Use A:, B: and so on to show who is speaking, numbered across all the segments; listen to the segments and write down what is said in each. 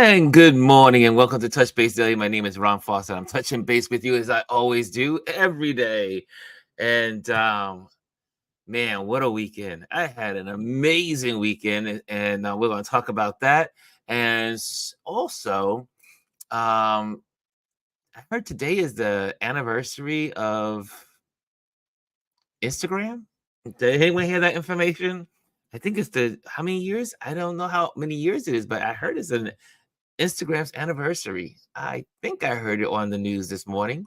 A: And good morning and welcome to Touch Base Daily. My name is Ron Foster. I'm touching base with you as I always do every day. And man, what a weekend. I had an amazing weekend and we're going to talk about that. And also, I heard today is the anniversary of Instagram. Did anyone hear that information? I think it's the how many years? I don't know how many years it is, but I heard it's an Instagram's anniversary. I think I heard it on the news this morning.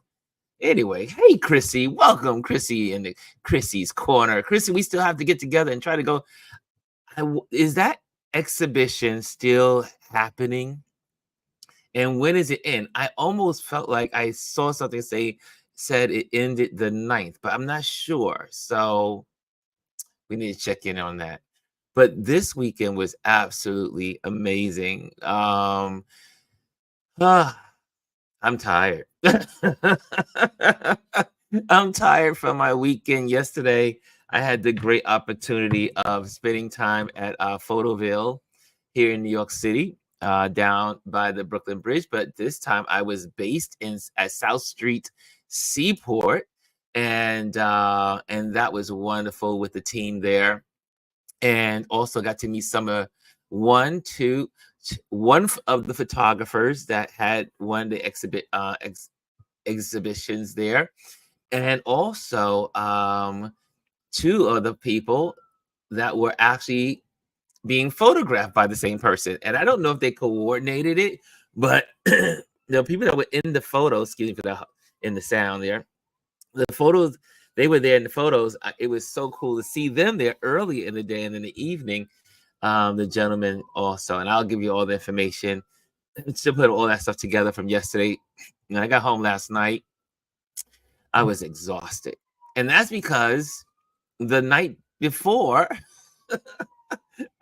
A: Anyway, hey Chrissy, welcome Chrissy in the Chrissy's corner. Chrissy, we still have to get together and try to go. Is that exhibition still happening? And when is it in? I almost felt like I saw something said it ended the 9th, but I'm not sure. So we need to check in on that. But this weekend was absolutely amazing. Ah, I'm tired. I'm tired from my weekend yesterday. I had the great opportunity of spending time at Photoville here in New York City, down by the Brooklyn Bridge. But this time I was based in at South Street Seaport, and that was wonderful with the team there, and also got to meet some of one, two, of the photographers that had won the exhibitions there, and also two of the people that were actually being photographed by the same person. And I don't know if they coordinated it, but the people that were in the photos, excuse me for the in the sound there, the photos, they were there in the photos. It was so cool to see them there early in the day, and in the evening, the gentleman also. And I'll give you all the information to put all that stuff together from yesterday. And I got home last night. I was exhausted. And that's because the night before,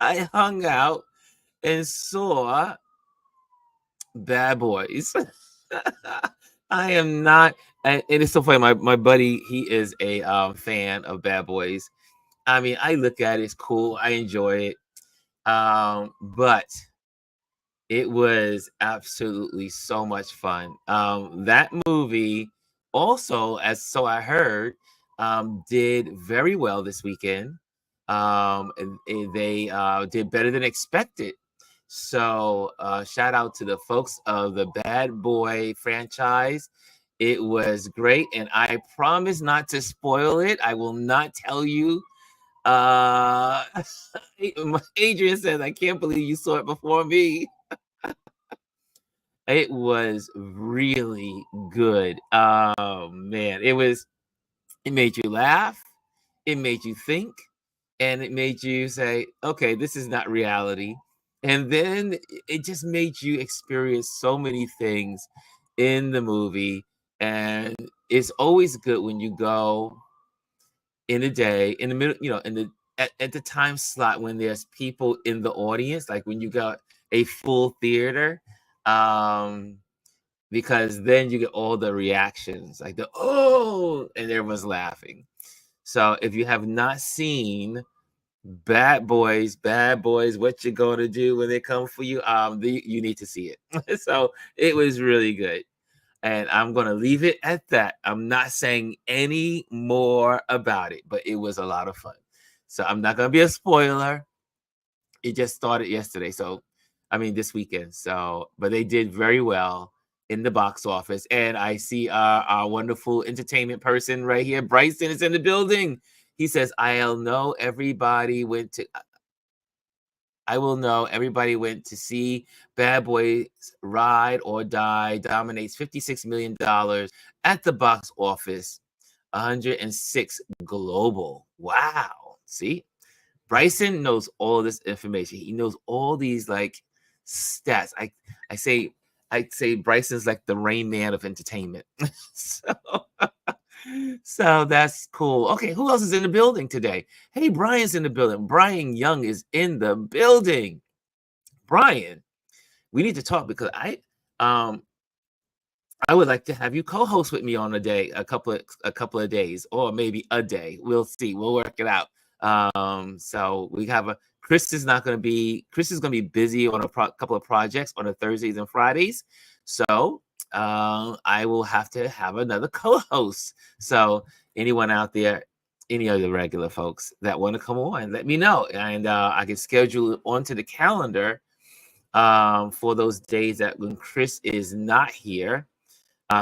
A: I hung out and saw Bad Boys. I am not, and it's so funny. My buddy, he is a fan of Bad Boys. I mean, I look at it, it's cool. I enjoy it. But it was absolutely so much fun. That movie also, as so I heard, did very well this weekend. And they did better than expected. So shout out to the folks of the Bad Boy franchise. It was great, and I promise not to spoil it. I will not tell you. Uh, Adrian says, "I can't believe you saw it before me." It was really good. Oh man, it made you laugh, it made you think, and it made you say, okay, this is not reality. And then it just made you experience so many things in the movie. And it's always good when you go in a day, in the middle, in the at the time slot when there's people in the audience, like when you got a full theater. Um, because then you get all the reactions, like the oh, and everyone's laughing. So if you have not seen Bad Boys, what you gonna do when they come for you? You need to see it. So it was really good, and I'm gonna leave it at that. I'm not saying any more about it, but it was a lot of fun. So I'm not gonna be a spoiler. It just started yesterday, so I mean this weekend. So, but they did very well in the box office, and I see our wonderful entertainment person right here, Bryson, is in the building. He says, "I'll know everybody went to. I will know everybody went to see Bad Boys Ride or Die dominates $56 million at the box office, 106 global. Wow, see." Bryson knows all this information. He knows all these like stats. I say I say Bryson's like the Rain Man of entertainment. so, so that's cool. Okay, who else is in the building today? Hey, Brian's in the building. Brian Young is in the building. Brian, we need to talk because um I would like to have you co-host with me on a couple of days, or maybe a day. We'll see. We'll work it out. So we have a Chris is not going to be Chris is going to be busy on a couple of projects on the Thursdays and Fridays. So I will have to have another co-host. So anyone out there, any of the regular folks that want to come on, let me know, and I can schedule it onto the calendar for those days that when Chris is not here.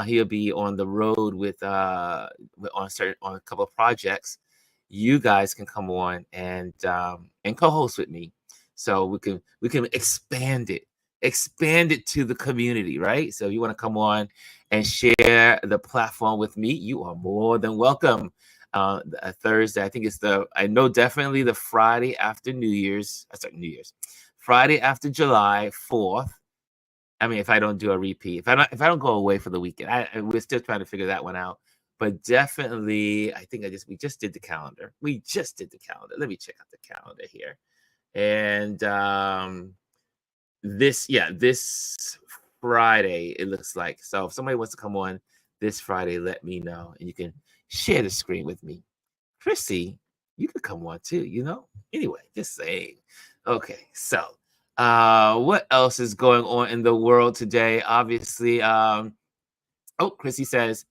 A: He'll be on the road on a couple of projects. You guys can come on and co-host with me, so we can expand it to the community, right? So if you want to come on and share the platform with me, you are more than welcome. A Thursday, I think I know definitely the Friday after New Year's. Sorry, New Year's, Friday after July 4th. I mean, if I don't do a repeat, if I don't go away for the weekend, we're still trying to figure that one out. But definitely, I think we just did the calendar. We just did the calendar. Let me check out the calendar here. And this Friday it looks like. So if somebody wants to come on this Friday, let me know, and you can share the screen with me. Chrissy, you could come on too, you know? Anyway, just saying. Okay, so what else is going on in the world today? Obviously, oh, Chrissy says,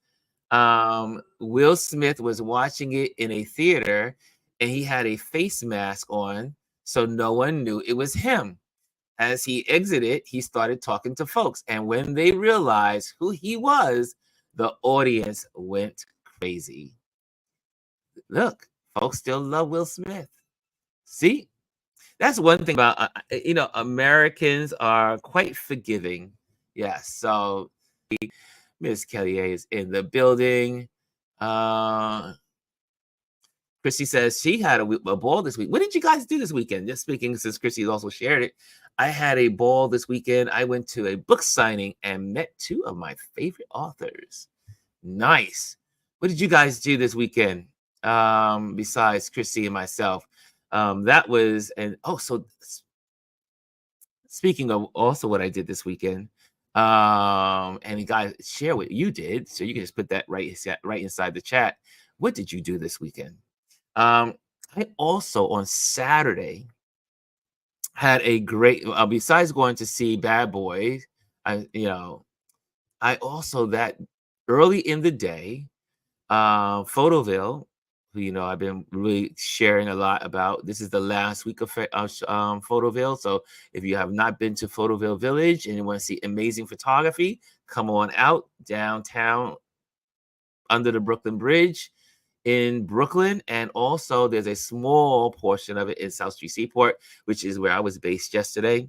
A: Will Smith was watching it in a theater and he had a face mask on, so no one knew it was him. As he exited, he started talking to folks, and when they realized who he was, the audience went crazy. Look, folks still love Will Smith. See, that's one thing about Americans are quite forgiving. Yes, so Miss Kelly is in the building. Uh, Chrissy says she had a ball this week. What did you guys do this weekend? Just speaking, since Chrissy's also shared it, I had a ball this weekend. I went to a book signing and met two of my favorite authors. Nice. What did you guys do this weekend? Besides Chrissy and myself. That was and oh, so speaking of also what I did this weekend, and you guys share what you did, so you can just put that right inside the chat. What did you do this weekend? Um, I also on Saturday had a great. Besides going to see Bad Boys, I also that early in the day, Photoville, who I've been really sharing a lot about. This is the last week of Photoville. So if you have not been to Photoville Village and you want to see amazing photography, come on out downtown under the Brooklyn Bridge in Brooklyn. And also there's a small portion of it in South Street Seaport, which is where I was based yesterday.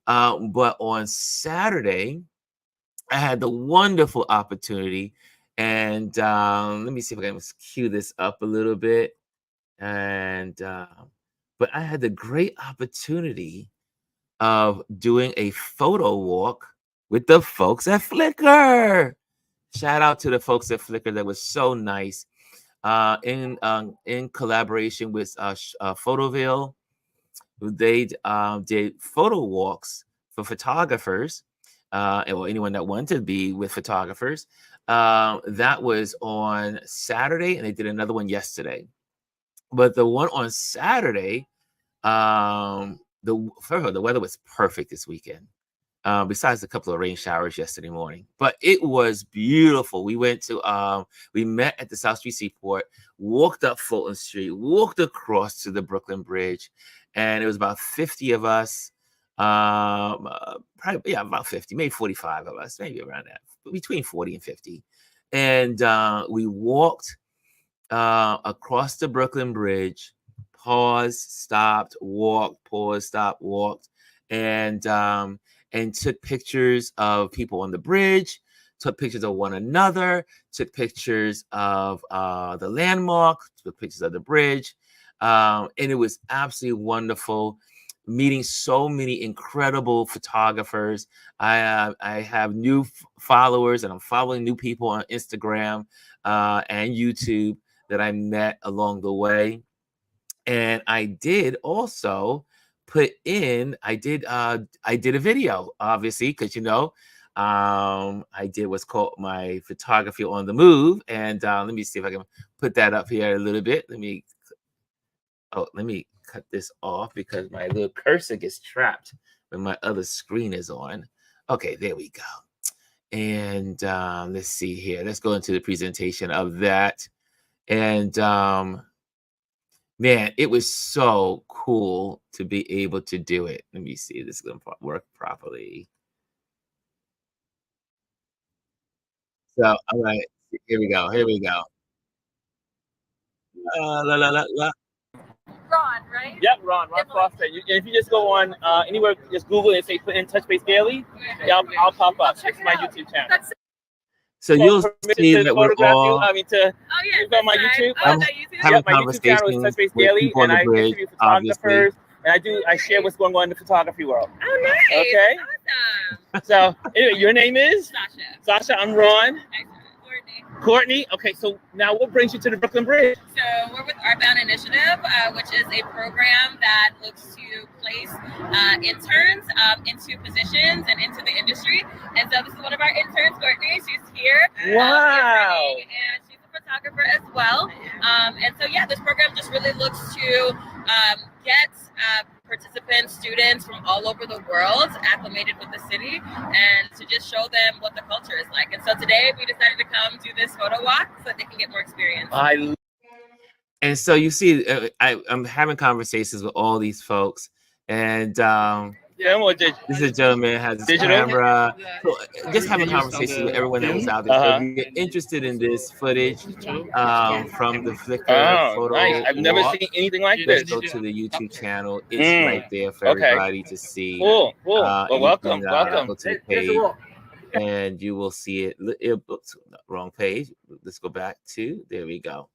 A: But on Saturday, I had the wonderful opportunity, and let me see if I can cue this up a little bit. And but I had the great opportunity of doing a photo walk with the folks at Flickr. Shout out to the folks at Flickr. That was so nice. In collaboration with Photoville, they did photo walks for photographers, or anyone that wanted to be with photographers. That was on Saturday, and they did another one yesterday. But the one on Saturday, the weather was perfect this weekend. Besides a couple of rain showers yesterday morning, but it was beautiful. We met at the South Street Seaport, walked up Fulton Street, walked across to the Brooklyn Bridge, and it was about 50 of us. Probably, yeah, about 50, maybe 45 of us, maybe around that, between 40 and 50. And we walked across the Brooklyn Bridge, paused, stopped, walked, paused, stopped, walked, and took pictures of people on the bridge, took pictures of one another, took pictures of the landmark, took pictures of the bridge. And it was absolutely wonderful meeting so many incredible photographers. I have new followers, and I'm following new people on Instagram and YouTube that I met along the way. And I did also I did a video, obviously, because I did what's called my photography on the move. And let me see if I can put that up here a little bit. Oh, let me cut this off because my little cursor gets trapped when my other screen is on. Okay, there we go. And let's see here. Let's go into the presentation of that. And man, it was so cool to be able to do it. Let me see if this is going to work properly. So, all right, here we go. Here we go. La, la, la, la.
B: Ron, right?
C: Yep, Ron Foster. If you just go on anywhere, just Google it, say put in Touch Base Daily, yeah, I'll pop up. It's my YouTube channel.
B: That's
A: So you'll see
C: to
A: that we're
C: photograph you.
A: all
C: I mean, to on my YouTube.
A: I'm
B: that YouTube.
A: having
C: My YouTube channel is
A: conversations
C: Touch Base
A: with
C: Daily,
A: people on
C: and
A: the
C: I
A: bridge,
C: interview
A: obviously.
C: photographers, and I share what's going on in the photography world.
B: Oh, nice.
C: Okay.
B: Awesome.
C: So anyway, your name is Sasha. I'm Ron.
B: Nice.
C: Courtney. Okay, so now what brings you to the Brooklyn Bridge?
B: So we're with Artbound Initiative, which is a program that looks to place interns into positions and into the industry. And so this is one of our interns, Courtney. She's here.
C: Wow.
B: And she's a photographer as well. And so, yeah, this program just really looks to get participants, students from all over the world acclimated with the city and to just show them what the culture is like. And so today we decided to come do this photo walk so that they can get more experience.
A: And so you see, I'm having conversations with all these folks, and this is a gentleman has his camera. So just having conversations with everyone that was out there. So if you're interested in this footage from the Flickr photo
C: nice. I've never
A: walk,
C: seen anything like
A: let's
C: this.
A: go to the YouTube channel. It's right there for everybody to see.
C: Cool. Well, welcome.
A: Go to the page, and you will see it. Oops, wrong page. Let's go back to, there we go.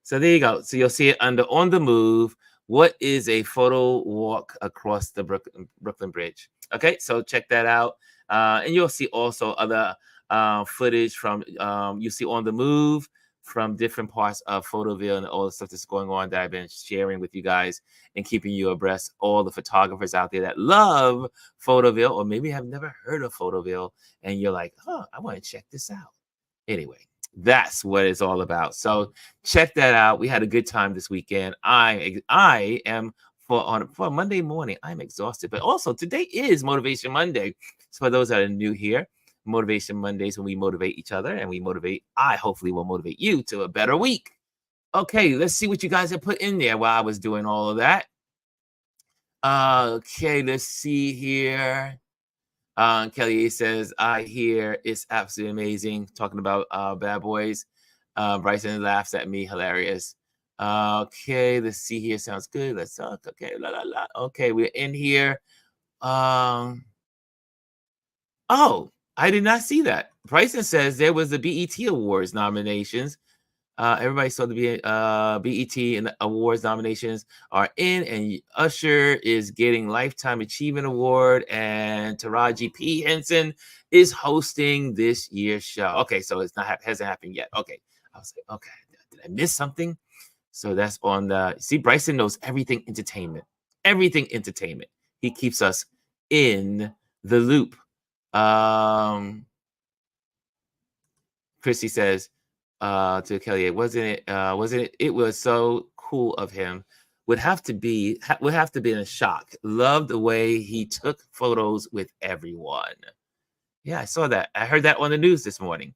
A: So there you go. So you'll see it under On the Move. What is a photo walk across the Brooklyn Bridge? Okay, so check that out. And you'll see also other footage from, you see On the Move from different parts of Photoville and all the stuff that's going on that I've been sharing with you guys and keeping you abreast. All the photographers out there that love Photoville, or maybe have never heard of Photoville, and you're like, oh, I want to check this out. Anyway, that's what it's all about. So check that out. We had a good time this weekend. I am for Monday morning, I'm exhausted, but also today is Motivation Monday. So for those that are new here, Motivation Mondays when we motivate each other, and I hopefully will motivate you to a better week. Okay, let's see what you guys have put in there while I was doing all of that. Okay, let's see here. Kelly says, I hear it's absolutely amazing. Talking about Bad Boys. Bryson laughs at me. Hilarious. Okay, let's see here. Sounds good. Let's talk. Okay, la la la. Okay, we're in here. Oh, I did not see that. Bryson says there was the BET Awards nominations. Everybody saw the BET and the awards nominations are in, and Usher is getting Lifetime Achievement Award, and Taraji P. Henson is hosting this year's show. Okay, so it's not hasn't happened yet. Okay, I was like, okay, did I miss something? So that's on the. See, Bryson knows everything entertainment. Everything entertainment. He keeps us in the loop. Christy says to Kelly, wasn't it? It was so cool of him. Would have to be in a shock. Loved the way he took photos with everyone. Yeah, I saw that. I heard that on the news this morning.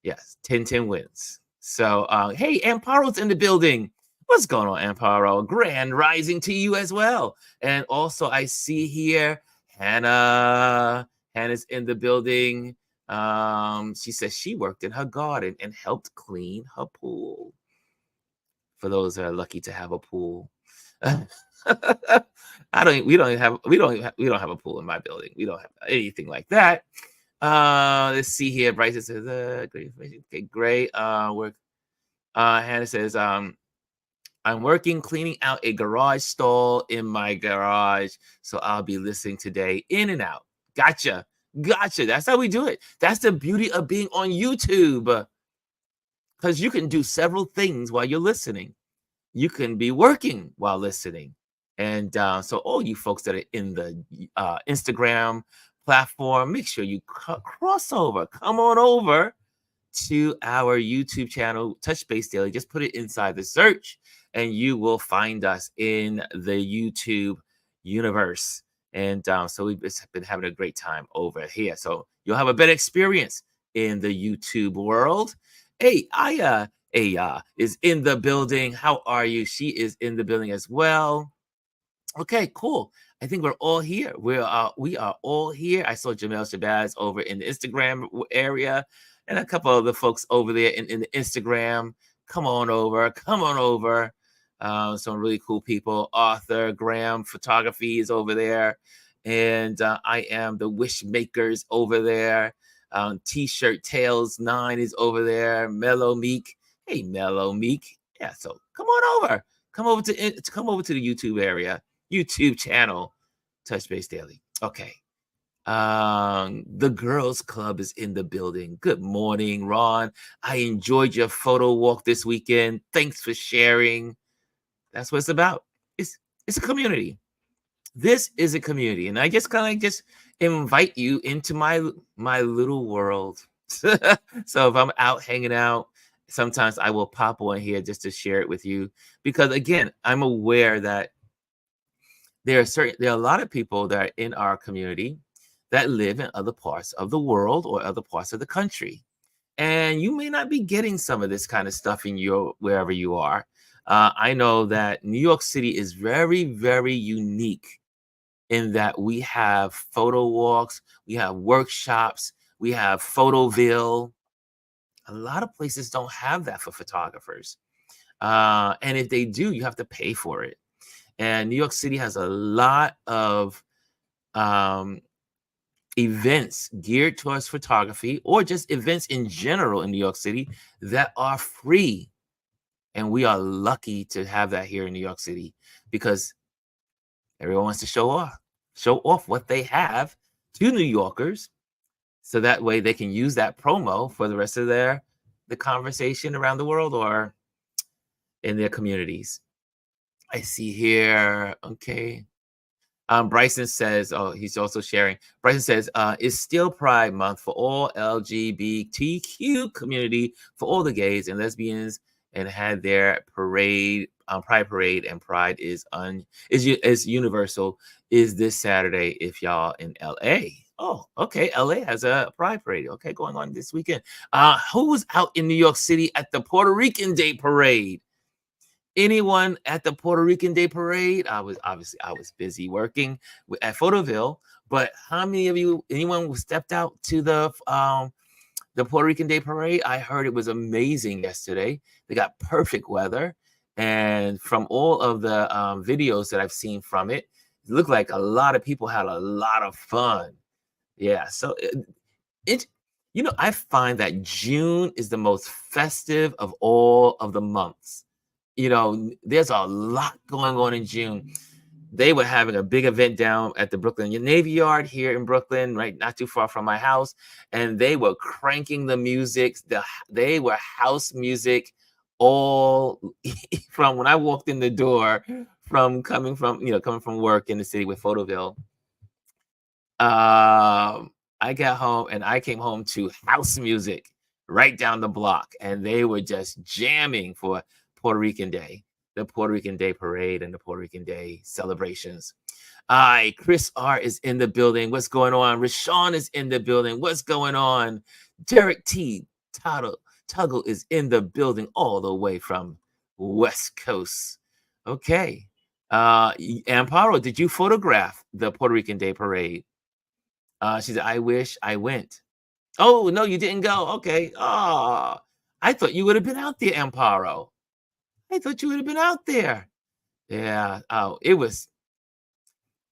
A: Yes, 10-10 wins. So hey, Amparo's in the building. What's going on, Amparo? Grand rising to you as well. And also I see here Hannah. Hannah's in the building. She says she worked in her garden and helped clean her pool. For those that are lucky to have a pool. We don't have a pool in my building. We don't have anything like that. Let's see here. Bryson says, great. Okay, great. Work. Hannah says, I'm working cleaning out a garage stall in my garage, so I'll be listening today in and out. Gotcha. That's how we do it. That's the beauty of being on YouTube, because you can do several things while you're listening. You can be working while listening. And so all you folks that are in the Instagram platform, make sure you cross over. Come on over to our YouTube channel, Touch Base Daily. Just put it inside the search, and you will find us in the YouTube universe. And so we've just been having a great time over here. So you'll have a better experience in the YouTube world. Hey, Aya is in the building. How are you? She is in the building as well. Okay, cool. I think we're all here. We are all here. I saw Jamel Shabazz over in the Instagram area, and a couple of the folks over there in the Instagram. Come on over. Come on over. Some really cool people. Arthur Graham Photography is over there, and I am the Wish Makers over there. T-shirt Tails 9 is over there. Mellow Meek. Hey, Mellow Meek. Yeah. So come on over. Come over to the YouTube area. YouTube channel, Touch Base Daily. Okay. The Girls Club is in the building. Good morning, Ron. I enjoyed your photo walk this weekend. Thanks for sharing. That's what it's about. It's a community. This is a community, and I just kind of like just invite you into my little world. So if I'm out hanging out, sometimes I will pop on here just to share it with you, because again, I'm aware that there are a lot of people that are in our community that live in other parts of the world or other parts of the country, and you may not be getting some of this kind of stuff in your wherever you are. I know that New York City is very, very unique in that we have photo walks, we have workshops, we have Photoville. A lot of places don't have that for photographers, and if they do, you have to pay for it. And New York City has a lot of events geared towards photography, or just events in general in New York City, that are free. And we are lucky to have that here in New York City, because everyone wants to show off what they have to New Yorkers, so that way they can use that promo for the rest of the conversation around the world or in their communities. I see here. Okay. Bryson says, oh, he's also sharing. Bryson says, it's still Pride Month for all LGBTQ community, for all the gays and lesbians, and had their parade, Pride Parade, and Pride is universal, is this Saturday if y'all in LA. Oh, okay. LA has a Pride Parade. Okay, going on this weekend. Who was out in New York City at the Puerto Rican Day Parade? Anyone at the Puerto Rican Day Parade? I was busy working at Photoville, but how many of you, anyone who stepped out to the Puerto Rican Day Parade? I heard it was amazing yesterday. They got perfect weather, and from all of the videos that I've seen from it, it looked like a lot of people had a lot of fun. Yeah, so I find that June is the most festive of all of the months. There's a lot going on in June. They were having a big event down at the Brooklyn Navy Yard here in Brooklyn, right, not too far from my house, and they were cranking the music. They were house music all from when I walked in the door, coming from work in the city with Photoville. I got home and I came home to house music right down the block, and they were just jamming for Puerto Rican Day, the Puerto Rican Day Parade, and the Puerto Rican Day celebrations. Chris R is in the building. What's going on? Rashawn is in the building. What's going on? Derek T. Tuggle is in the building all the way from West Coast. Okay. Amparo, did you photograph the Puerto Rican Day Parade? She said, I wish I went. Oh, no, you didn't go. Okay. Oh, I thought you would have been out there, Amparo. I thought you would have been out there. Yeah. Oh, it was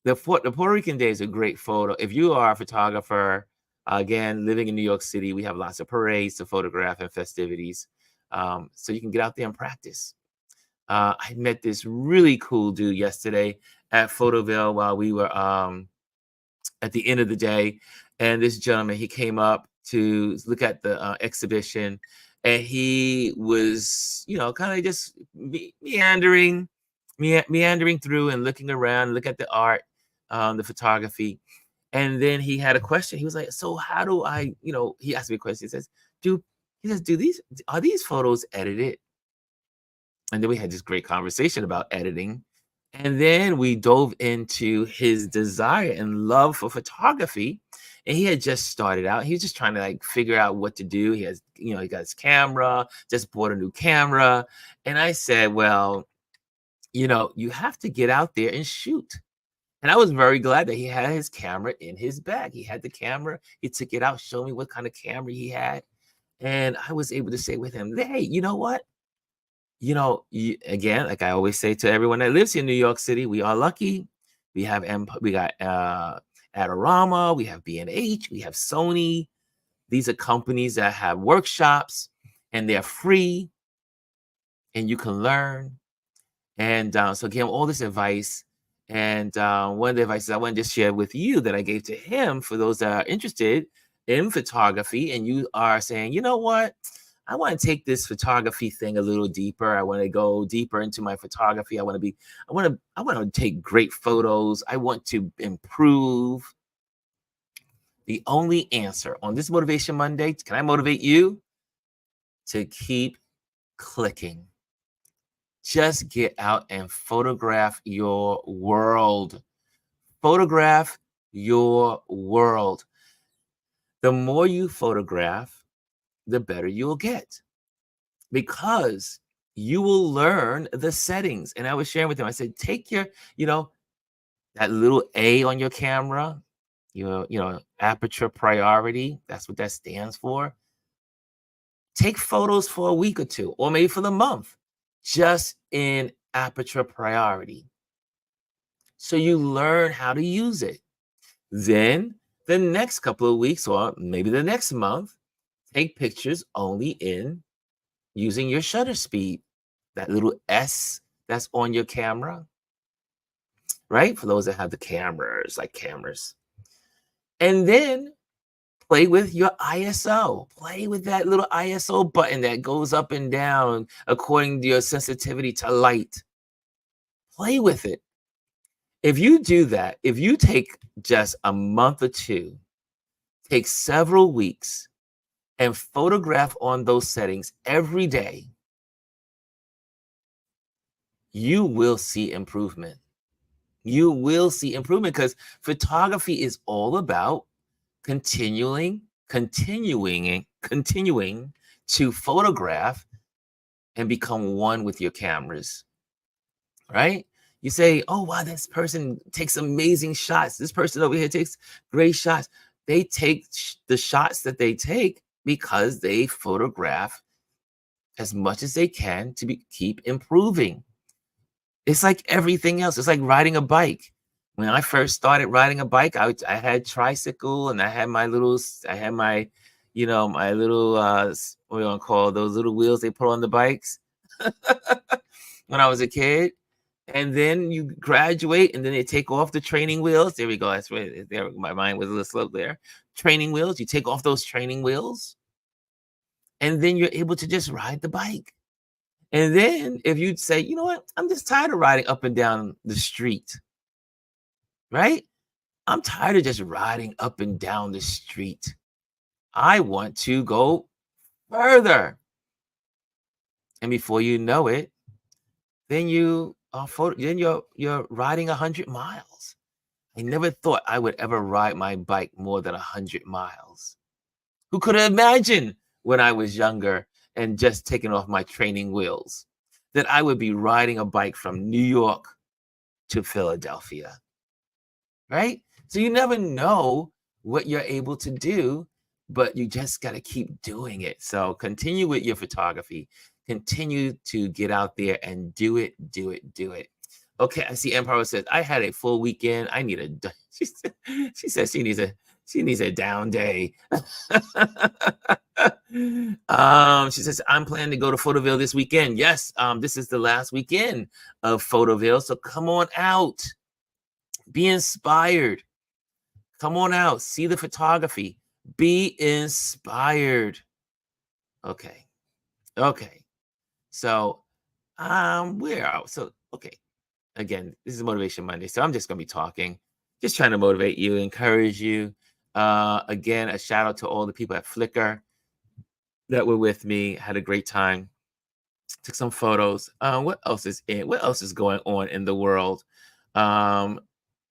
A: the Puerto Rican Day is a great photo. If you are a photographer, again, living in New York City, we have lots of parades to photograph and festivities. So you can get out there and practice. I met this really cool dude yesterday at Photoville while we were at the end of the day. And this gentleman, he came up to look at the exhibition, and he was, kind of just meandering through and looking around, look at the art, the photography. And then he had a question. He was like, so how do I, he asked me a question. He says, are these photos edited? And then we had this great conversation about editing. And then we dove into his desire and love for photography. And he had just started out. He was just trying to like figure out what to do. He has, he got his camera, just bought a new camera. And I said, well, you have to get out there and shoot. And I was very glad that he had his camera in his bag. He had the camera. He took it out, showed me what kind of camera he had. And I was able to say with him, hey, you know what? Again, like I always say to everyone that lives here in New York City, we are lucky. We have we got Adorama, we have B&H, we have Sony. These are companies that have workshops and they're free and you can learn. And so again, all this advice. And one of the advices I want to just share with you that I gave to him for those that are interested in photography, and you are saying, you know what? I want to take this photography thing a little deeper. I want to go deeper into my photography. I want to take great photos. I want to improve. The only answer on this Motivation Monday, can I motivate you to keep clicking? Just get out and photograph your world. Photograph your world. The more you photograph, the better you'll get, because you will learn the settings. And I was sharing with him, I said, take your, that little A on your camera, aperture priority. That's what that stands for. Take photos for a week or two, or maybe for the month, just in aperture priority. So you learn how to use it. Then the next couple of weeks, or maybe the next month, take pictures only in using your shutter speed, that little S that's on your camera, right? For those that have the cameras. And then play with your ISO. Play with that little ISO button that goes up and down according to your sensitivity to light. Play with it. If you do that, if you take just a month or two, take several weeks, and photograph on those settings every day, you will see improvement. You will see improvement, because photography is all about continuing to photograph and become one with your cameras, right? You say, oh, wow, this person takes amazing shots. This person over here takes great shots. They take the shots that they take because they photograph as much as they can to keep improving. It's like everything else. It's like riding a bike. When I first started riding a bike, I had tricycle, and I had my little, my little, what do you want to call those little wheels they put on the bikes when I was a kid. And then you graduate, and then they take off the training wheels. There we go. That's right. There, my mind was a little slow there. Training wheels. You take off those training wheels, and then you're able to just ride the bike. And then if you say, you know what, I'm just tired of riding up and down the street, right? I'm tired of just riding up and down the street. I want to go further. And before you know it, then you're riding 100 miles. I never thought I would ever ride my bike more than 100 miles. Who could have imagined when I was younger and just taking off my training wheels that I would be riding a bike from New York to Philadelphia, right? So you never know what you're able to do, but you just got to keep doing it. So continue with your photography. Continue to get out there and do it. Okay, I see Empire says, I had a full weekend. I need a, she says she needs a down day. She says, I'm planning to go to Photoville this weekend. Yes, this is the last weekend of Photoville. So come on out. Be inspired. Come on out. See the photography. Be inspired. Okay. So we're out. So okay. Again, this is Motivation Monday. So I'm just gonna be talking, just trying to motivate you, encourage you. Again, a shout out to all the people at Flickr that were with me. Had a great time. Took some photos. What else is what else is going on in the world? Um,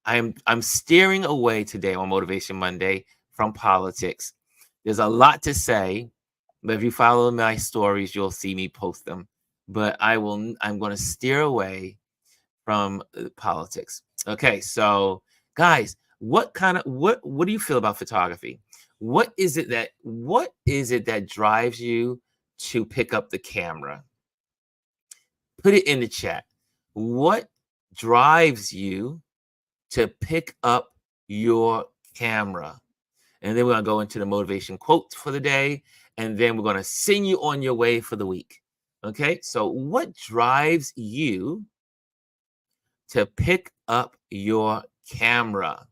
A: I'm steering away today on Motivation Monday from politics. There's a lot to say, but if you follow my stories, you'll see me post them. But I'm going to steer away from politics. Okay, so guys, what do you feel about photography? What is it that drives you to pick up the camera? Put it in the chat. What drives you to pick up your camera? And then we're going to go into the motivation quote for the day. And then we're going to send you on your way for the week. Okay. So, what drives you to pick up your camera?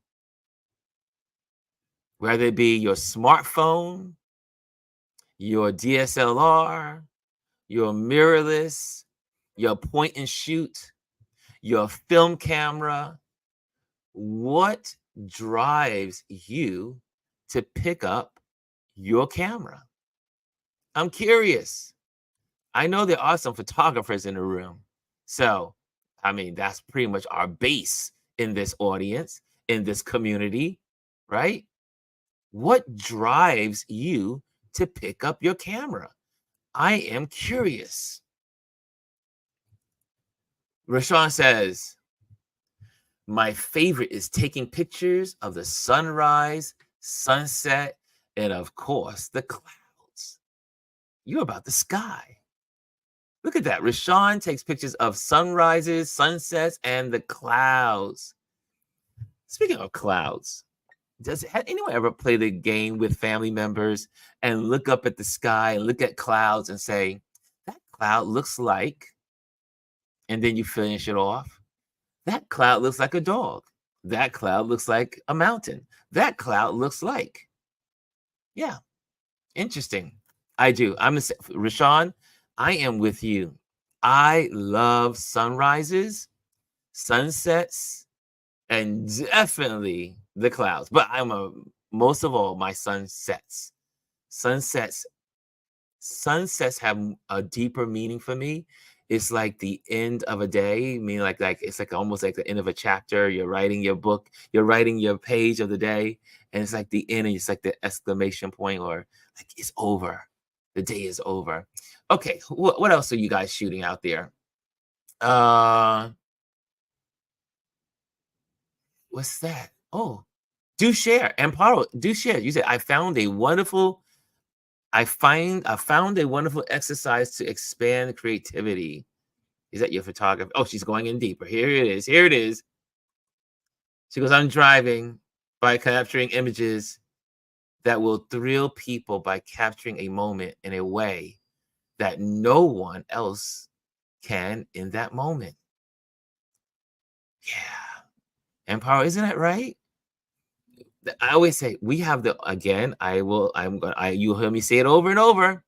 A: Whether it be your smartphone, your DSLR, your mirrorless, your point and shoot, your film camera. What drives you to pick up your camera? I'm curious. I know there are some photographers in the room. So, I mean, that's pretty much our base in this audience, in this community, right? What drives you to pick up your camera? I am curious. Rashawn says, my favorite is taking pictures of the sunrise, sunset, and of course, the clouds. You're about the sky. Look at that. Rashawn takes pictures of sunrises, sunsets, and the clouds. Speaking of clouds, has anyone ever played a game with family members and look up at the sky and look at clouds and say, that cloud looks like, and then you finish it off? That cloud looks like a dog. That cloud looks like a mountain. That cloud looks like. Yeah, interesting. I do. Rashawn, I am with you. I love sunrises, sunsets, and definitely the clouds. But most of all, my sunsets. Sunsets have a deeper meaning for me. It's like the end of a day. I mean, like it's like almost like the end of a chapter. You're writing your book, you're writing your page of the day, and it's like the end, and it's like the exclamation point, or like it's over. The day is over. Okay, what else are you guys shooting out there? What's that? Oh, do share. Amparo, do share. You said I found a wonderful exercise to expand creativity. Is that your photography? Oh, she's going in deeper. Here it is. Here it is. She goes, I'm driving by capturing images that will thrill people by capturing a moment in a way that no one else can in that moment. Yeah. Empower, isn't that right? I always say we have you hear me say it over and over.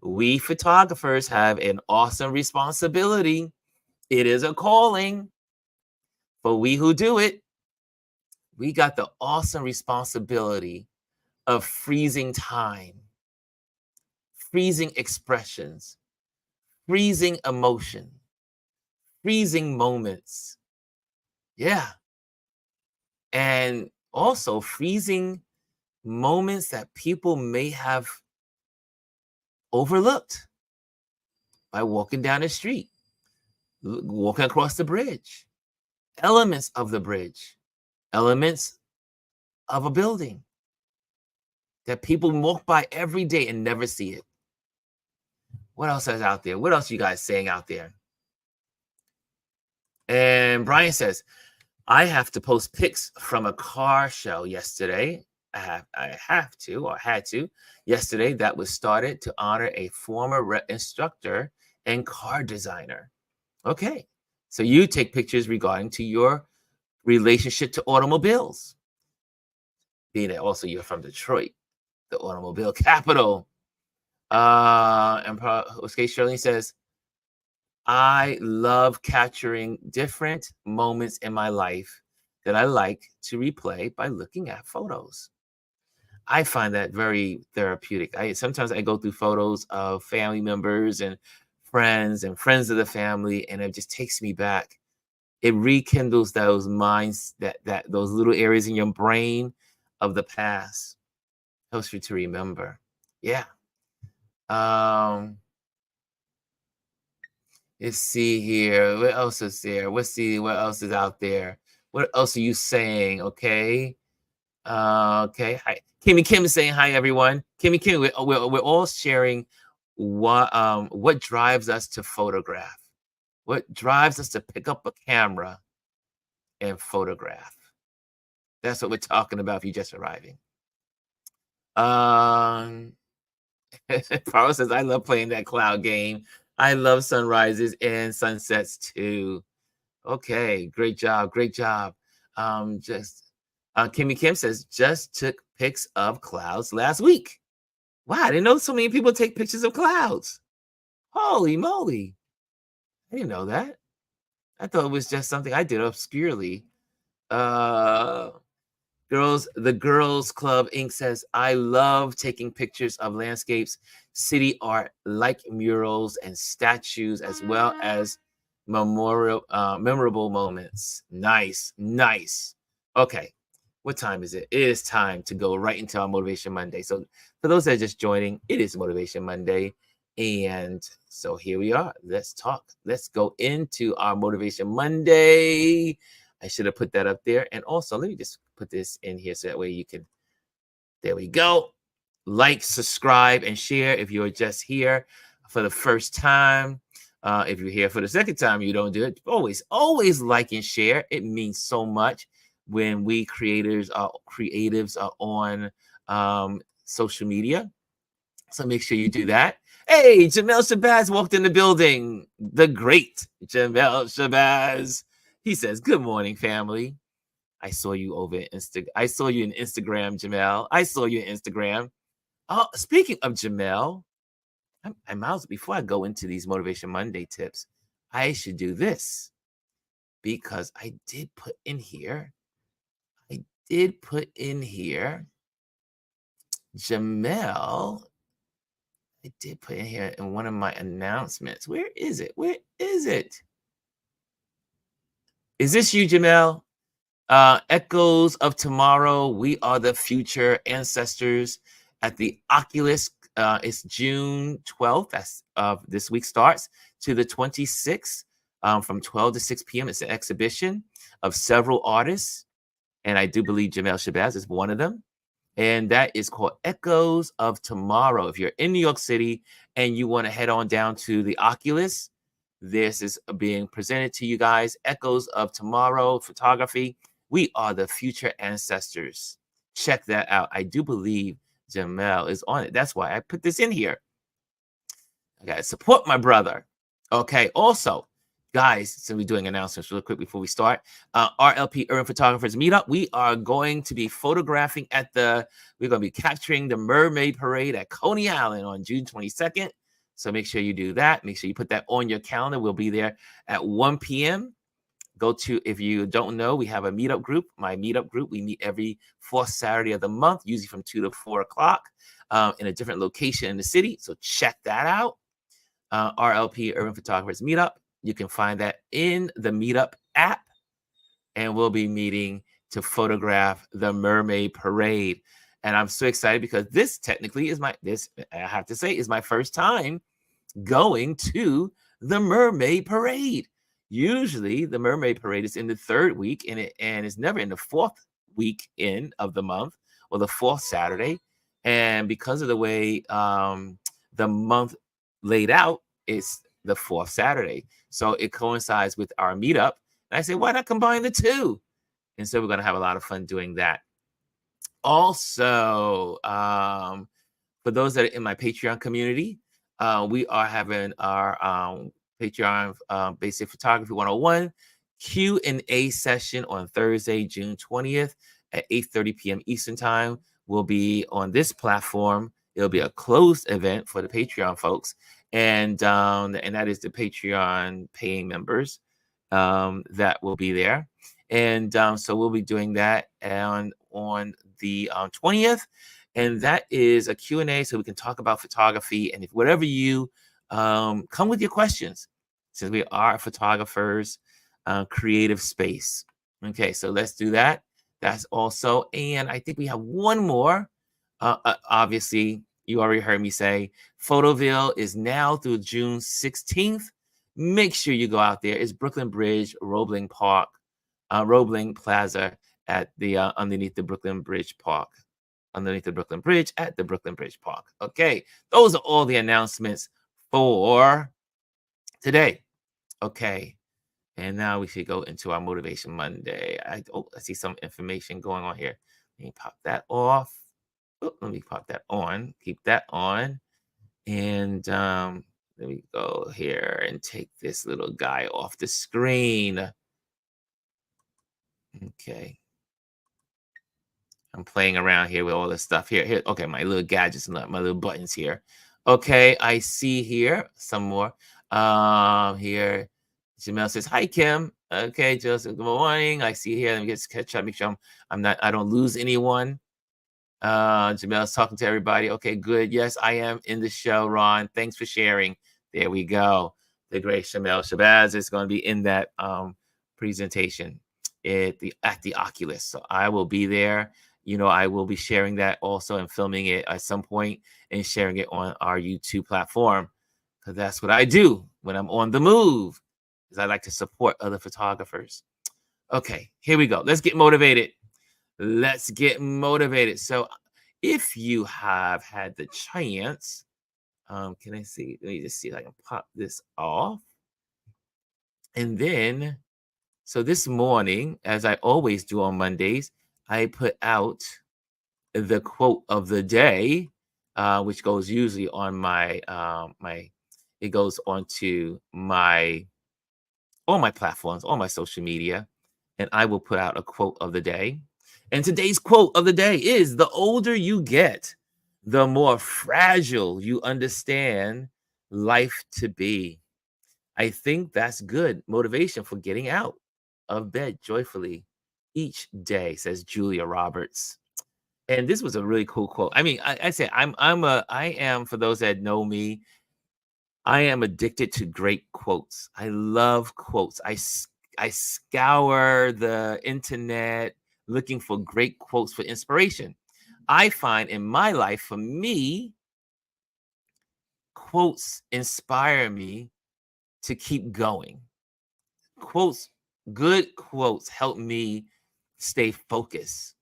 A: We photographers have an awesome responsibility. It is a calling. For we who do it, we got the awesome responsibility of freezing time, freezing expressions, freezing emotion, freezing moments. Yeah. And also freezing moments that people may have overlooked by walking down the street, walking across the bridge, elements of the bridge, elements of a building that people walk by every day and never see it. What else is out there? What else are you guys saying out there? And Brian says, I have to post pics from a car show yesterday. I had to yesterday that was started to honor a former instructor and car designer. Okay, so you take pictures regarding to your relationship to automobiles. Being that also you're from Detroit, the automobile capital. And Shirley says, I love capturing different moments in my life that I like to replay by looking at photos. I find that very therapeutic. Sometimes I go through photos of family members and friends and friends of the family, and it just takes me back. It rekindles those minds, that those little areas in your brain of the past. Helps you to remember. Yeah. Um, let's see here. What else is there? Let's see what else is out there. What else are you saying? Okay. Okay. Hi. Kimmy Kim is saying hi, everyone. Kimmy Kim, we're all sharing what drives us to photograph. What drives us to pick up a camera and photograph. That's what we're talking about if you're just arriving. Paula says, I love playing that cloud game. I love sunrises and sunsets too. Okay, great job, great job. Kimmy Kim says, just took pics of clouds last week. Wow, I didn't know so many people take pictures of clouds. Holy moly. I didn't know that. I thought it was just something I did obscurely. The Girls Club Inc. says, I love taking pictures of landscapes, city art, like murals and statues, as well as memorable moments. Nice, nice. Okay, what time is it? It is time to go right into our Motivation Monday. So for those that are just joining, it is Motivation Monday. And so here we are. Let's talk. Let's go into our Motivation Monday. I should have put that up there. And also, let me just put this in here so that way you can, there we go. Like, subscribe, and share if you're just here for the first time. If you're here for the second time, you don't do it. Always like and share. It means so much when we creatives are on social media. So make sure you do that. Hey, Jamel Shabazz walked in the building. The great Jamel Shabazz. He says, good morning, family. I saw you over Instagram. I saw you in Instagram, Jamel. I saw you in Instagram. Oh, speaking of Jamel, before I go into these Motivation Monday tips, I should do this because I did put in here Jamel. I did put in here in one of my announcements. Where is it? Where is it? Is this you, Jamel? Echoes of Tomorrow. We are the future ancestors at the Oculus. It's June 12th. That's this week starts to the 26th from 12 to 6 p.m. It's an exhibition of several artists. And I do believe Jamel Shabazz is one of them. And that is called Echoes of Tomorrow. If you're in New York City and you want to head on down to the Oculus, this is being presented to you guys. Echoes of Tomorrow photography. We are the future ancestors. Check that out. I do believe Jamel is on it. That's why I put this in here. I got to support my brother. Okay. Also, guys, so we're doing announcements real quick before we start. RLP Urban Photographers Meetup. We are going to be photographing we're going to be capturing the Mermaid Parade at Coney Island on June 22nd. So make sure you do that. Make sure you put that on your calendar. We'll be there at 1 p.m. If you don't know, we have a meetup group, my meetup group. We meet every fourth Saturday of the month, usually from 2 to 4 o'clock in a different location in the city. So check that out. RLP Urban Photographers Meetup. You can find that in the Meetup app. And we'll be meeting to photograph the Mermaid Parade. And I'm so excited because this technically is I have to say, is my first time going to the Mermaid Parade. Usually the Mermaid Parade is in the third week and it's never in the fourth weekend of the month or the fourth Saturday. And because of the way the month laid out, it's the fourth Saturday. So it coincides with our meetup. And I said, why not combine the two? And so we're going to have a lot of fun doing that. Also, for those that are in my Patreon community, we are having our Patreon Basic Photography 101 Q&A session on Thursday, June 20th at 8:30 p.m. Eastern Time. We'll be on this platform. It'll be a closed event for the Patreon folks. And that is the Patreon paying members that will be there. And so we'll be doing that on the 20th. And that is a Q&A so we can talk about photography. And if whatever you come with your questions, since we are photographers, creative space. Okay, so let's do that. That's also, and I think we have one more. Obviously, you already heard me say Photoville is now through June 16th. Make sure you go out there. It's Brooklyn Bridge, Roebling Park, Roebling Plaza at the underneath the Brooklyn Bridge Park, underneath the Brooklyn Bridge at the Brooklyn Bridge Park. Okay, those are all the announcements for today. Okay, and now we should go into our Motivation Monday. I see some information going on here. Let me pop that off. Oh, let me pop that on. Keep that on. And let me go here and take this little guy off the screen. Okay. I'm playing around here with all this stuff here. Here, okay, my little gadgets and my little buttons here. Okay, I see here some more. Here, Jamel says, "Hi, Kim." Okay, Joseph, good morning. I see here. Let me just catch up. Make sure I don't lose anyone. Jamel's talking to everybody. Okay, good. Yes, I am in the show, Ron. Thanks for sharing. There we go. The great Jamel Shabazz is going to be in that presentation at the Oculus. So I will be there. You know, I will be sharing that also and filming it at some point and sharing it on our YouTube platform, because that's what I do when I'm on the move, because I like to support other photographers. Okay, here we go. Let's get motivated. Let's get motivated. So if you have had the chance, can I see? Let me just see if I can pop this off. And then, so this morning, as I always do on Mondays, I put out the quote of the day, which goes usually on my it goes onto all my platforms, all my social media, and I will put out a quote of the day. And today's quote of the day is: "The older you get, the more fragile you understand life to be." I think that's good motivation for getting out of bed joyfully each day, says Julia Roberts. And this was a really cool quote. I mean, I say I am, for those that know me, I am addicted to great quotes. I love quotes. I scour the internet looking for great quotes for inspiration. I find in my life, for me, quotes inspire me to keep going. Quotes, good quotes help me stay focused.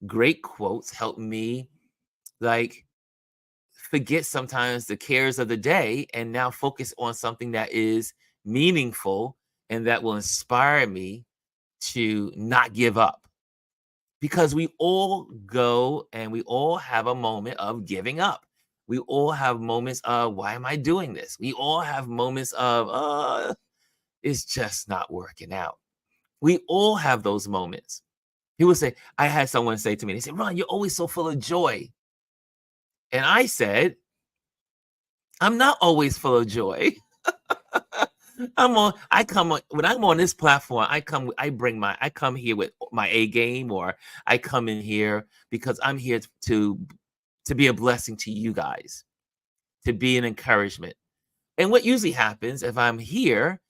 A: Great quotes help me, like, forget sometimes the cares of the day and now focus on something that is meaningful and that will inspire me to not give up. Because we all go and we all have a moment of giving up. We all have moments of, why am I doing this? We all have moments of, it's just not working out. We all have those moments. People say, I had someone say to me, they said, "Ron, you're always so full of joy." And I said, I'm not always full of joy. When I'm on this platform, I come here with my A game, or I come in here because I'm here to be a blessing to you guys, to be an encouragement. And what usually happens if I'm here,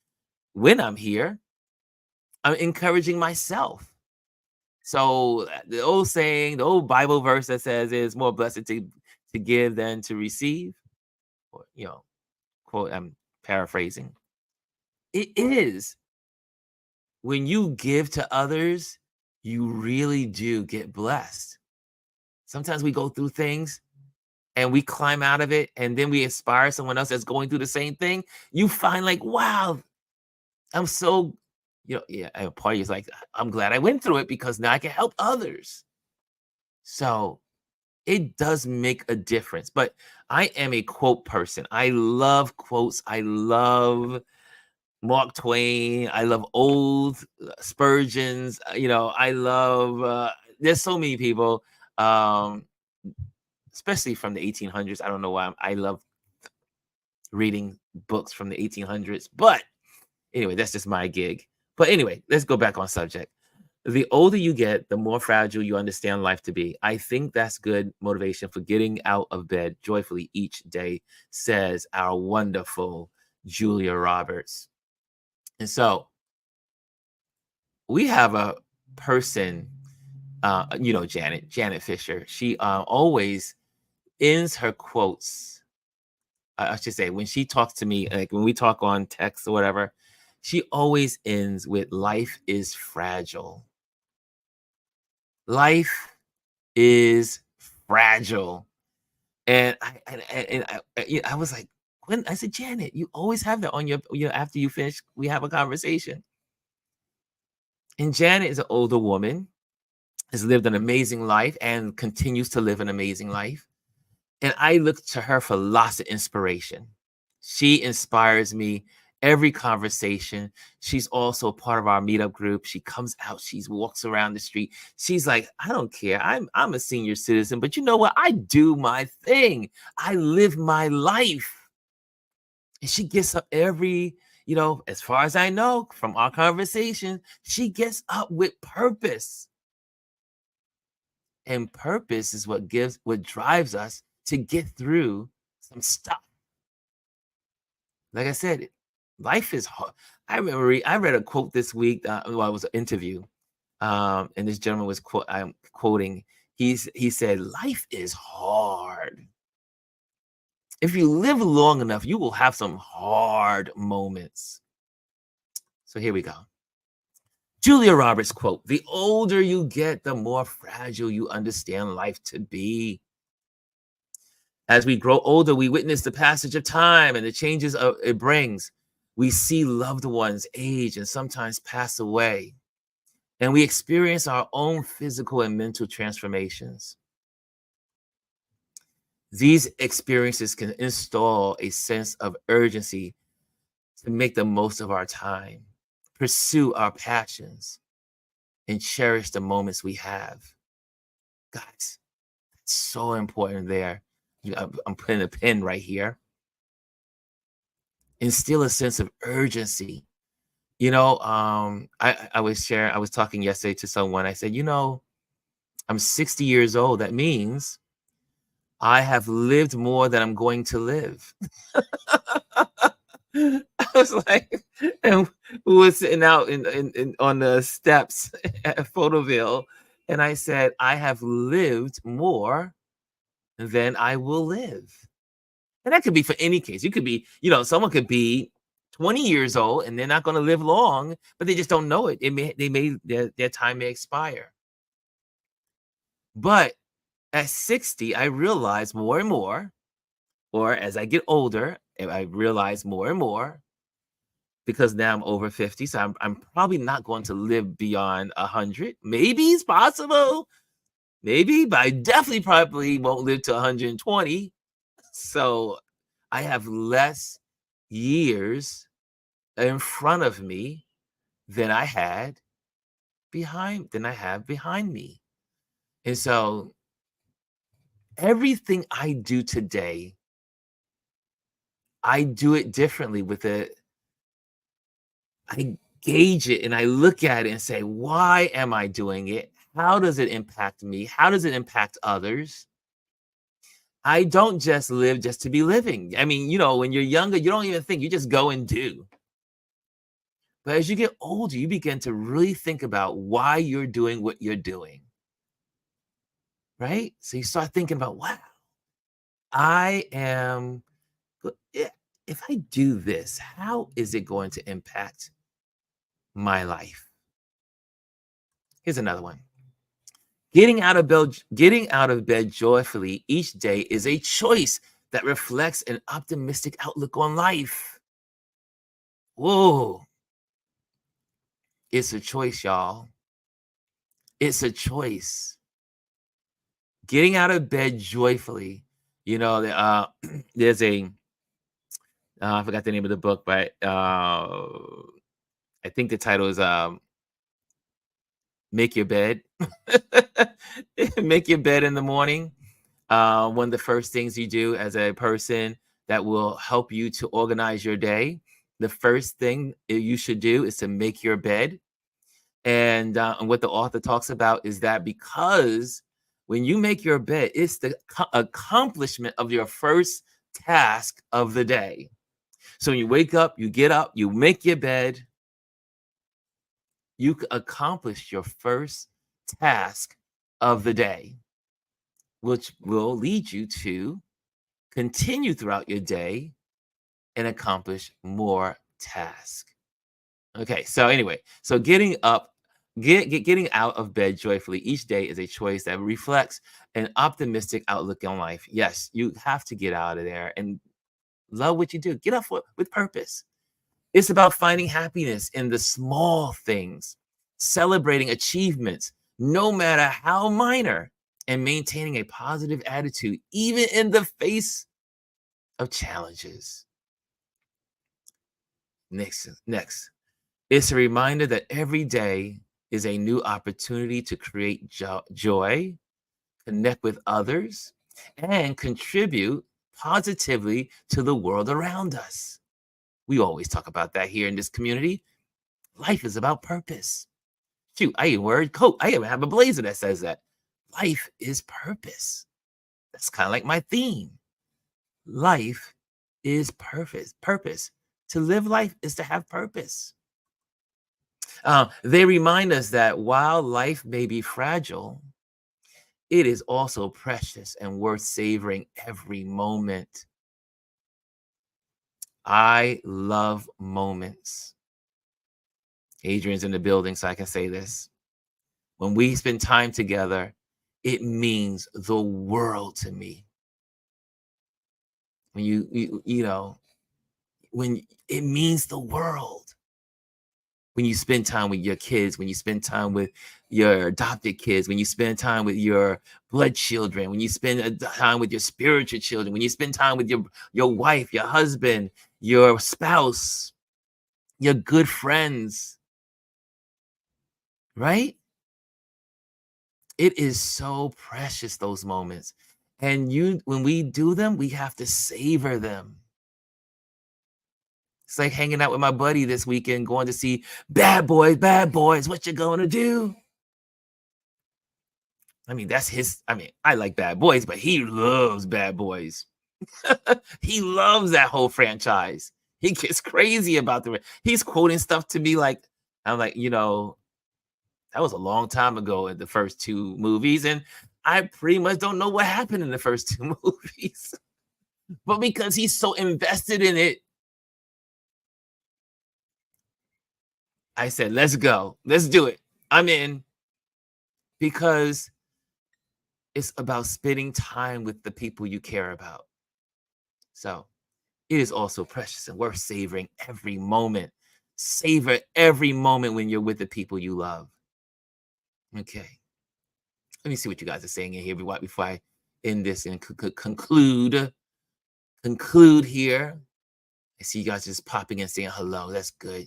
A: when I'm here, I'm encouraging myself. So the old saying, the old Bible verse that says it's more blessed to give than to receive, or, quote, I'm paraphrasing. It is. When you give to others, you really do get blessed. Sometimes we go through things and we climb out of it, and then we inspire someone else that's going through the same thing. You find, like, wow, I'm so, and part of you is like, I'm glad I went through it because now I can help others. So it does make a difference. But I am a quote person. I love quotes. I love Mark Twain. I love old Spurgeons. I love, there's so many people, especially from the 1800s. I don't know why I love reading books from the 1800s. But anyway, that's just my gig. But anyway, let's go back on subject. The older you get, the more fragile you understand life to be. I think that's good motivation for getting out of bed joyfully each day, says our wonderful Julia Roberts. And so we have a person, Janet Fisher. She always ends her quotes. I should say, when she talks to me, like when we talk on text or whatever, she always ends with "Life is fragile." Life is fragile. And I was like, when I said, Janet, you always have that on your after you finish, we have a conversation. And Janet is an older woman, has lived an amazing life and continues to live an amazing life. And I look to her for lots of inspiration. She inspires me every conversation. She's also part of our meetup group. She comes out, she walks around the street. She's like, I don't care. I'm a senior citizen, but you know what? I do my thing. I live my life. And she gets up every, as far as I know from our conversation, she gets up with purpose. And purpose is what drives us to get through some stuff. Like I said, life is hard. I remember I read a quote this week. It was an interview, and this gentleman was I'm quoting. He said, "Life is hard. If you live long enough, you will have some hard moments." So here we go. Julia Roberts quote: "The older you get, the more fragile you understand life to be. As we grow older, we witness the passage of time and the changes it brings. We see loved ones age and sometimes pass away, and we experience our own physical and mental transformations. These experiences can install a sense of urgency to make the most of our time, pursue our passions, and cherish the moments we have." Guys, that's so important there. I'm putting a pin right here. Instill a sense of urgency. I was talking yesterday to someone. I said, I'm 60 years old. That means I have lived more than I'm going to live. I was like, and we were sitting out on the steps at Photoville, and I said, I have lived more than I will live. And that could be for any case. You could be, someone could be 20 years old and they're not going to live long, but they just don't know it. Their time may expire. But at 60, I realize more and more, or as I get older, I realize more and more, because now I'm over 50. So I'm probably not going to live beyond 100. Maybe it's possible. Maybe, but I definitely probably won't live to 120. So I have less years in front of me than I have behind me. And so everything I do today, I do it differently I gauge it and I look at it and say, why am I doing it? How does it impact me? How does it impact others? I don't just live just to be living. I mean, when you're younger, you don't even think, you just go and do. But as you get older, you begin to really think about why you're doing what you're doing. Right? So you start thinking about, wow, if I do this, how is it going to impact my life? Here's another one. Getting out of bed joyfully each day is a choice that reflects an optimistic outlook on life. Whoa. It's a choice, y'all. It's a choice. Getting out of bed joyfully. There's I forgot the name of the book, but I think the title is Make Your Bed. Make your bed in the morning. One of the first things you do as a person that will help you to organize your day. The first thing you should do is to make your bed. And what the author talks about is that because when you make your bed, it's the accomplishment of your first task of the day. So when you wake up, you get up, you make your bed, you accomplish your first task of the day, which will lead you to continue throughout your day and accomplish more tasks. Okay, so anyway, so getting up, getting out of bed joyfully each day is a choice that reflects an optimistic outlook on life. Yes, you have to get out of there and love what you do. Get up with purpose. It's about finding happiness in the small things, celebrating achievements, no matter how minor, and maintaining a positive attitude, even in the face of challenges. Next. It's a reminder that every day is a new opportunity to create joy, connect with others, and contribute positively to the world around us. We always talk about that here in this community. Life is about purpose. Shoot, I even wear a coat. I even have a blazer that says that. Life is purpose. That's kind of like my theme. Life is purpose. Purpose. To live life is to have purpose. They remind us that while life may be fragile, it is also precious and worth savoring every moment. I love moments. Adrian's in the building, so I can say this. When we spend time together, it means the world to me. When you know, when it means the world. When you spend time with your kids, when you spend time with your adopted kids, when you spend time with your blood children, when you spend time with your spiritual children, when you spend time with your wife, your husband, your spouse, your good friends, right? It is so precious, those moments. And when we do them, we have to savor them. It's like hanging out with my buddy this weekend, going to see Bad Boys, Bad Boys. What you gonna do? I mean, I like Bad Boys, but he loves Bad Boys. He loves that whole franchise. He gets crazy about he's quoting stuff to me like, I'm like, that was a long time ago in the first two movies, and I pretty much don't know what happened in the first two movies. But because he's so invested in it, I said, let's go. Let's do it. I'm in. Because it's about spending time with the people you care about. So it is also precious and worth savoring every moment. Savor every moment when you're with the people you love. Okay. Let me see what you guys are saying in here before I end this and conclude here. I see you guys just popping and saying hello. That's good.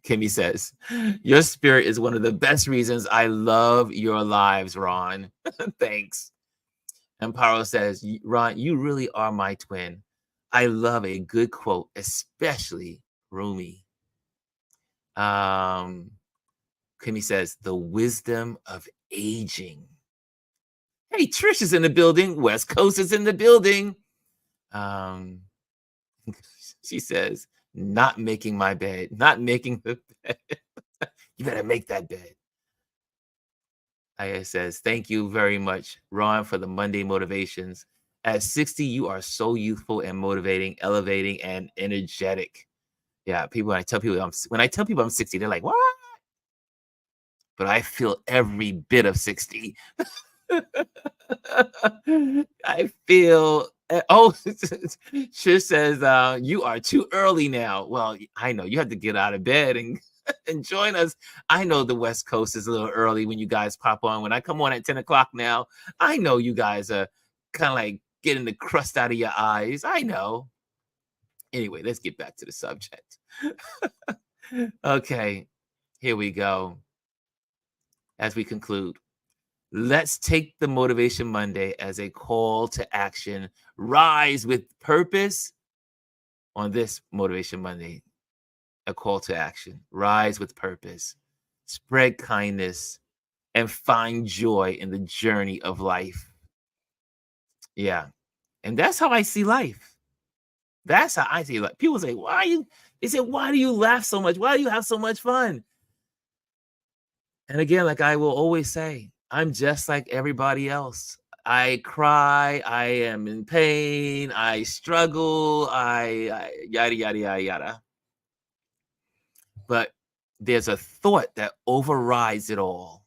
A: Kimmy says, your spirit is one of the best reasons I love your lives, Ron. Thanks. And Paro says, Ron, you really are my twin. I love a good quote, especially Rumi. Kimmy says, the wisdom of aging. Hey, Trish is in the building. West Coast is in the building. She says, not making my bed, not making the bed. You better make that bed. Aya says, thank you very much, Ron, for the Monday motivations. At 60, you are so youthful and motivating, elevating, and energetic. Yeah, when I tell people I'm 60, they're like, what? But I feel every bit of 60. I feel Trish says you are too early now. Well, I know you have to get out of bed and join us. I know the West Coast is a little early when you guys pop on. When I come on at 10 o'clock now, I know you guys are kind of like getting the crust out of your eyes. I know. Anyway, let's get back to the subject. Okay, here we go. As we conclude, let's take the Motivation Monday as a call to action. Rise with purpose on this Motivation Monday. a call to action. Rise with purpose, spread kindness, and find joy in the journey of life. Yeah. And that's how I see life. That's how I see life. People say, they say, why do you laugh so much? Why do you have so much fun? And again, like I will always say, I'm just like everybody else. I cry, I am in pain, I struggle, I yada, yada, yada, yada. But there's a thought that overrides it all.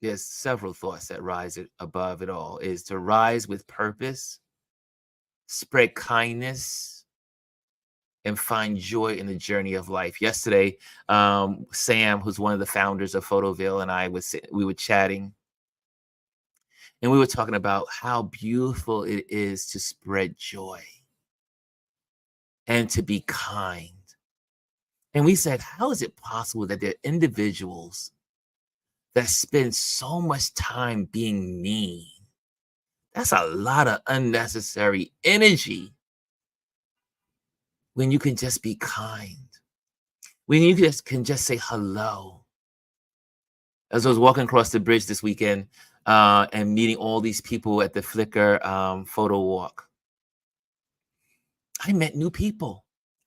A: There's several thoughts that rise above it all, is to rise with purpose, spread kindness, and find joy in the journey of life. Yesterday, Sam, who's one of the founders of Photoville, and we were chatting, and we were talking about how beautiful it is to spread joy and to be kind. And we said, how is it possible that there are individuals that spend so much time being mean? That's a lot of unnecessary energy when you can just be kind, when you can just say hello. As I was walking across the bridge this weekend and meeting all these people at the Flickr photo walk, I met new people.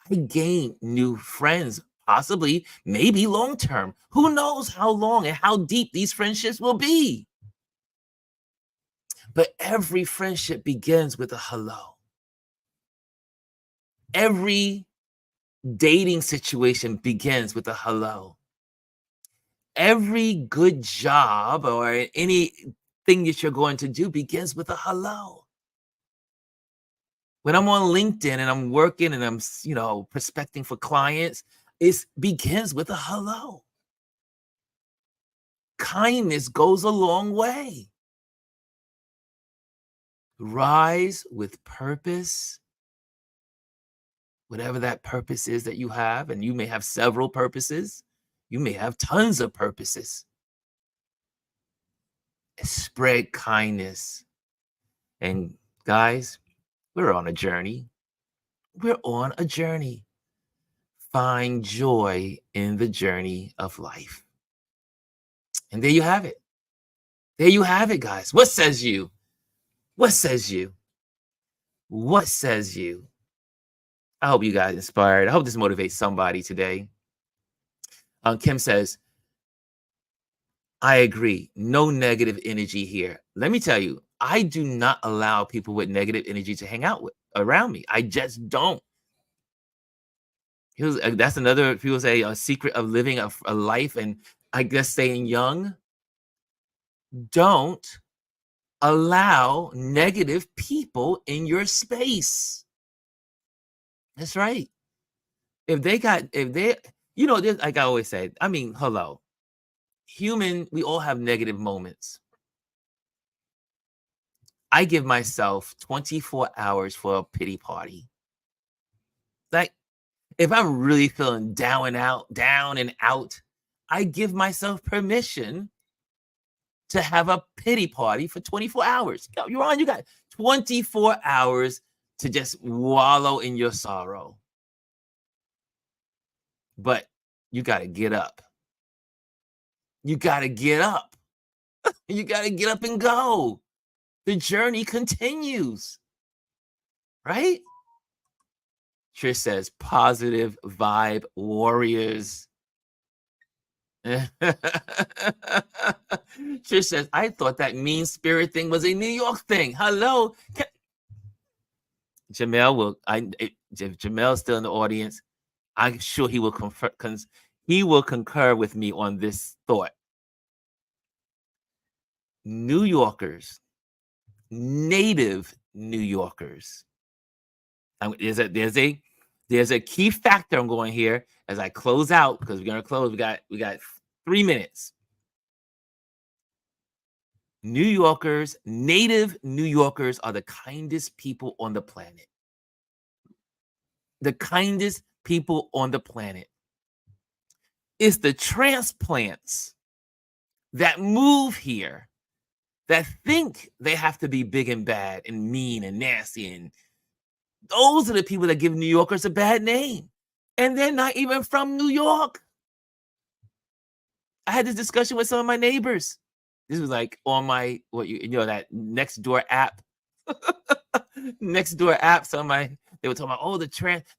A: I gained new friends, possibly, maybe long term. Who knows how long and how deep these friendships will be? But every friendship begins with a hello. Every dating situation begins with a hello. Every good job or anything that you're going to do begins with a hello. When I'm on LinkedIn and I'm working and I'm, prospecting for clients, it begins with a hello. Kindness goes a long way. Rise with purpose, whatever that purpose is that you have, and you may have several purposes. You may have tons of purposes. Spread kindness. And guys, we're on a journey. We're on a journey. Find joy in the journey of life. And there you have it. There you have it, guys. What says you? What says you? What says you? I hope you guys inspired. I hope this motivates somebody today. Kim says, I agree. No negative energy here. Let me tell you, I do not allow people with negative energy to hang out around me. I just don't. That's another, people say, a secret of living a life and I guess staying young. Don't allow negative people in your space. That's right. Like I always say, hello. We all have negative moments. I give myself 24 hours for a pity party. Like, if I'm really feeling down and out, I give myself permission to have a pity party for 24 hours. You got 24 hours to just wallow in your sorrow. But you got to get up. You got to get up. You got to get up and go. The journey continues. Right? Trish says, positive vibe warriors. Trish says, I thought that mean spirit thing was a New York thing. Hello. Jamel if Jamel's still in the audience, I'm sure he will concur with me on this thought. New Yorkers, native New Yorkers. There's a key factor I'm going here as I close out, because we're gonna close. We got 3 minutes. New Yorkers, native New Yorkers are the kindest people on the planet. The kindest people on the planet. It's the transplants that move here that think they have to be big and bad and mean and nasty and Those are the people that give New Yorkers a bad name. And they're not even from New York. I had this discussion with some of my neighbors. This was like on my, that next door app. Next door app. They were talking about, oh,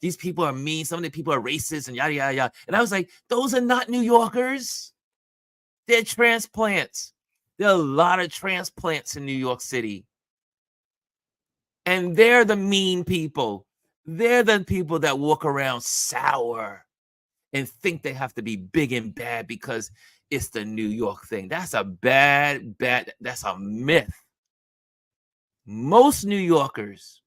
A: these people are mean. Some of the people are racist and yada, yada, yada. And I was like, those are not New Yorkers. They're transplants. There are a lot of transplants in New York City. And they're the mean people. They're the people that walk around sour and think they have to be big and bad because it's the New York thing. That's a that's a myth. Most New Yorkers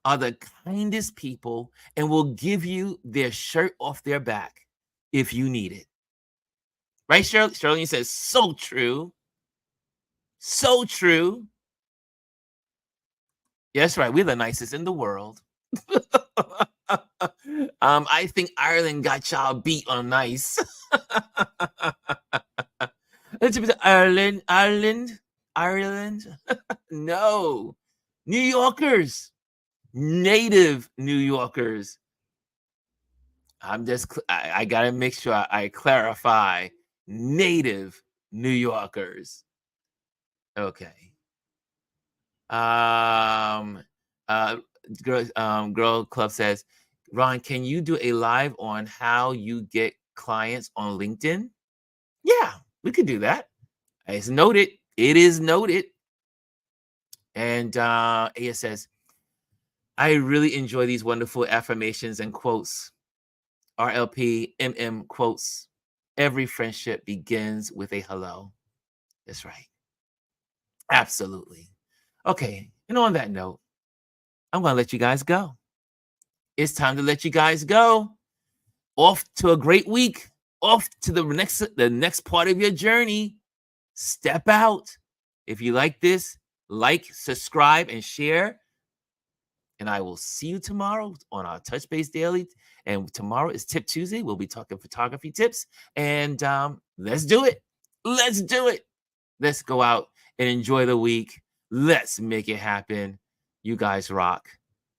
A: are the kindest people and will give you their shirt off their back if you need it. Right, Shirley? Shirley says, so true. So true. Yes, right. We're the nicest in the world. I think Ireland got y'all beat on nice. Ireland. No. New Yorkers. Native New Yorkers. I gotta make sure I clarify. Native New Yorkers. Okay. Girl Club says, Ron, can you do a live on how you get clients on LinkedIn? Yeah, we could do that. It's noted. It is noted. And Aya says, I really enjoy these wonderful affirmations and quotes. RLP MM quotes. Every friendship begins with a hello. That's right. Absolutely. Okay. And on that note, I'm going to let you guys go. It's time to let you guys go. Off to a great week. Off to the next part of your journey. Step out. If you like this, like, subscribe, and share. And I will see you tomorrow on our Touch Base Daily. And tomorrow is Tip Tuesday. We'll be talking photography tips. And let's do it. Let's do it. Let's go out and enjoy the week. Let's make it happen. You guys rock.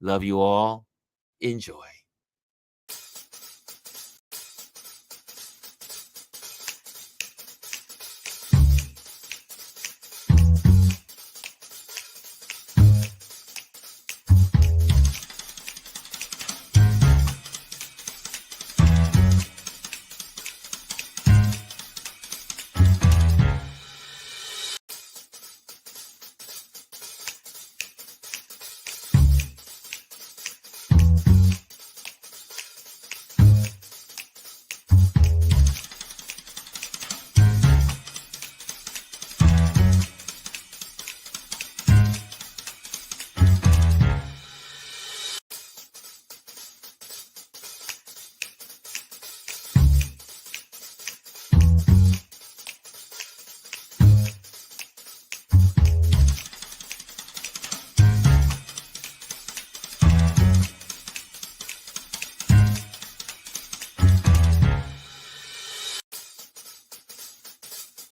A: Love you all. Enjoy.